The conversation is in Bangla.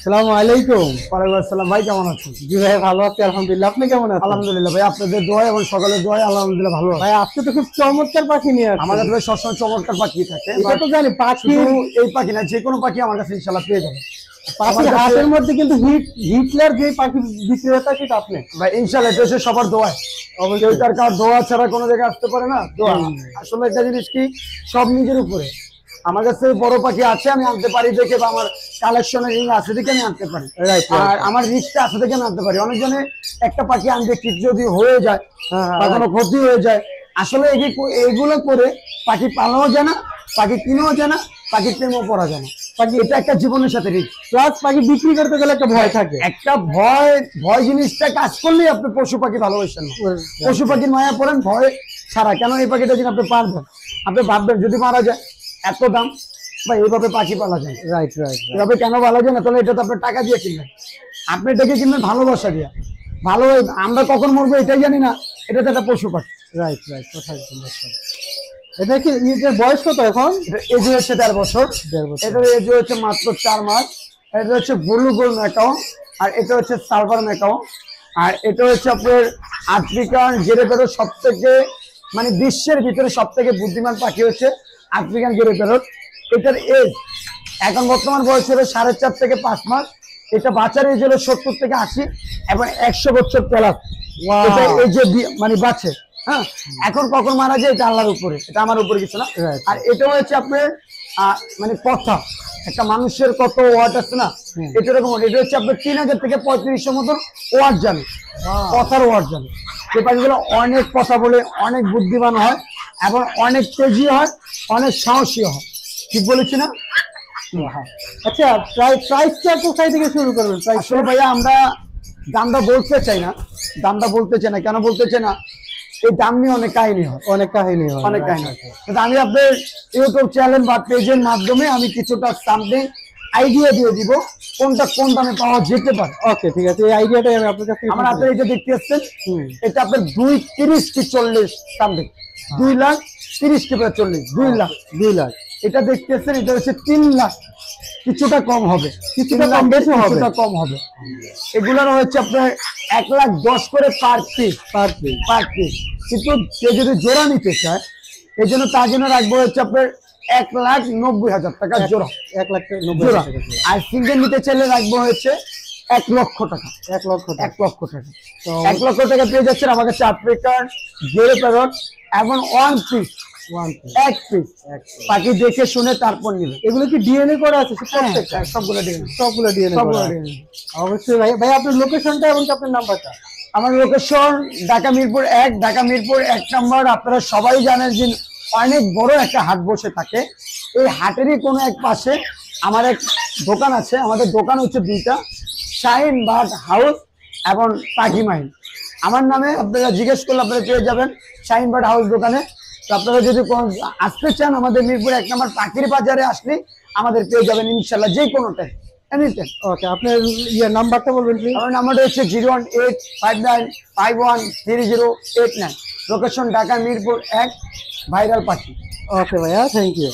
আসসালামু আলাইকুম। ওয়ালাইকুম আসসালাম ভাই, কেমন আছেন? জি ভাই, ভালো আছি আলহামদুলিল্লাহ। আপনি কেমন আছেন? আলহামদুলিল্লাহ ভাই, আপনাদের দোয়া এবং সকালের দোয়া আলহামদুলিল্লাহ ভালো আছে। ভাই আজকে তো খুব চমৎকার পাখি নিয়ে আসছেন। আমাদের ভাই সবসময় চমৎকার পাখি থাকে, এটা তো জানি পাখি, শুধু এই পাখি না, যে কোনো পাখি আমার কাছে ইনশাআল্লাহ পেয়ে যাবে। পাখির হাটের মধ্যে কিন্তু হিটলার যে পাখি বিক্রি হতো সেটা আপনি ভাই ইনশাআল্লাহ এটা হচ্ছে সবার দোয়া। কেউ তার কার দোয়া ছাড়া কোনো জায়গায় আসতে পারে না। দোয়া আসলে একটা জিনিস কি, সব নিজের উপরে। আমার কাছে বড় পাখি আছে, আমি আনতে পারি দেখে, বা আমার কালেকশনে আছে দেখে আমি আনতে পারি। আর আমার রিস্কটা আছে দেখে আমি আনতে পারি। অনেকজনে একটা পাখি আনতে ঠিক যদি হয়ে যায় বা কোনো ক্ষতি হয়ে যায়, আসলে এইগুলো করে পাখি পালানো যায় না, পাখি কিনেও যায় না, পাখি প্রেমও পড়া যায় না। পাখি এটা একটা জীবনের সাথে রিস্ক। প্লাস পাখি বিক্রি করতে গেলে একটা ভয় থাকে। একটা ভয় ভয় জিনিসটা কাজ করলেই আপনি পশু পাখি ভালোবাসেন না। পশু পাখির মায়া পড়েন ভয় ছাড়া। কেন এই পাখিটা যদি আপনি পারবেন, আপনি ভাববেন যদি মারা যায় এত দাম, বা এইভাবে পাখি পালা যায়। Right right. এভাবে কেন পালা যায় না? তাহলে এটা তো আপনার টাকা দিয়ে কিনবেন, আপনি এটাকে কিনবেন ভালোবাসা দিয়ে। ভালো আমরা কখন মরবো এটাই জানি না, এটা তো একটা পশু পাখি। রাইট রাইট, কথা একদম বুঝতে। এটা কি এর বয়স কত এখন? এজ হচ্ছে 1.5 বছর। 1.5 বছর। এটার এজ হচ্ছে মাত্র 4 মাস। এটা হচ্ছে ব্লু গোল ম্যাকাও, আর এটা হচ্ছে সালভার ম্যাকাও, আর এটা হচ্ছে আপনার আফ্রিকান গেরে প্যারট। সব থেকে মানে বিশ্বের ভিতরে সব থেকে বুদ্ধিমান পাখি হচ্ছে আফ্রিকান গেরে প্যারট। এটার এজ এখন বর্তমান বয়স হলো 4.5 থেকে 5 মাস। এটা বাচ্চার এজ হলো 70 থেকে 80 এবং 100 বছর প্লাস। এটা এই যে মানে বাচ্চা, হ্যাঁ, এখন কখন মারা যায় এটা আল্লাহর উপরে, এটা আমার উপরে কিছু না। আর এটা হচ্ছে আপনার মানে কথা, একটা মানুষের কত ওয়ার্ড আছে না, এটা এরকম। এটা হচ্ছে আপনার 3000 থেকে 3500 মতন ওয়ার্ড জানে, কথার ওয়ার্ড জানে। এই পাখিগুলো অনেক কথা বলে, অনেক বুদ্ধিমান হয় এবং অনেক তেজি হয়, অনেক সাহসী হয়। ঠিক বলেছি না? আচ্ছা, প্রাইসটা কোথায় থেকে শুরু করবেন? আসলে ভাইয়া আমরা দামটা বলতে চাই না, দামটা বলতে চাই না। কেন বলতে চাই না? এই দাম নিয়ে অনেক কাহিনী হয়, অনেক কাহিনী হয়, অনেক কাহিনী হয়। কিন্তু আমি আপনার ইউটিউব চ্যানেল বা পেজের মাধ্যমে আমি কিছুটা সামথিং আইডিয়া দিয়ে দিব কোনটা কোন দামে পাওয়া যেতে পারে। ওকে, ঠিক আছে, এই আইডিয়াটাই আমি আপনার কাছে। আমার হাতে এটা দেখতে পাচ্ছেন, এটা আপনার 2.30 কি 40 সামথিং, 2,30,000 কি 40, 2 লাখ। এটা দেখতেছেন, এটা হচ্ছে 3 লাখ, কিছুটা কম হবে, কিছুটা কম বেশি হবে, কিছুটা কম হবে। এগুলোর হচ্ছে আপনার 1,10,000 করে পার পিস। কিন্তু সে যদি জোড়া নিতে চায়, এই জন্য তার জন্য রাখবো হচ্ছে আপনার 1,90,000 টাকা জোড়া। 1,90,000 জোড়া। টাকা। আর সিঙ্গেল নিতে চাইলে রাখবো হচ্ছে 1 লক্ষ টাকা। 1 লক্ষ টাকা। 1 লক্ষ টাকা। 1 লক্ষ টাকা পেয়ে যাচ্ছেন আমার কাছে আফ্রিকান গেরে প্যারট এবং ওয়ান পিস, এক পিস পাখি দেখে শুনে তারপর নিবে। এগুলো কি ডিএনএ করা আছে? সবগুলো ডিএনএ। অবশ্যই ভাই। ভাই আপনার লোকেশনটা এবং আপনার নাম্বারটা। আমার লোকেশন ঢাকা মিরপুর 1, ঢাকা মিরপুর 1 নম্বর। আপনারা সবাই জানেন যে অনেক বড় একটা হাট বসে থাকে। এই হাটেরই কোনো এক পাশে আমার এক দোকান আছে। আমাদের দোকান হচ্ছে 2টা, শাহিন বার্ড হাউস এবং পাখি মাইন। আমার নামে আপনারা জিজ্ঞেস করলে আপনারা পেয়ে যাবেন শাহিন বার্ড হাউস দোকানে। তো আপনারা যদি আসতে চান আমাদের মিরপুর 1 নম্বর পাখির বাজারে আসলে আমাদের পেয়ে যাবেন ইনশাল্লাহ, যে কোনো টাইম, এনিটাইম। ওকে, আপনার নাম্বারটা বলবেন প্লিজ। আমার নাম্বারটা হচ্ছে 01859513089। লোকেশন ঢাকা মিরপুর 1, ভাইরাল পাখি। ওকে ভাইয়া, থ্যাংক ইউ।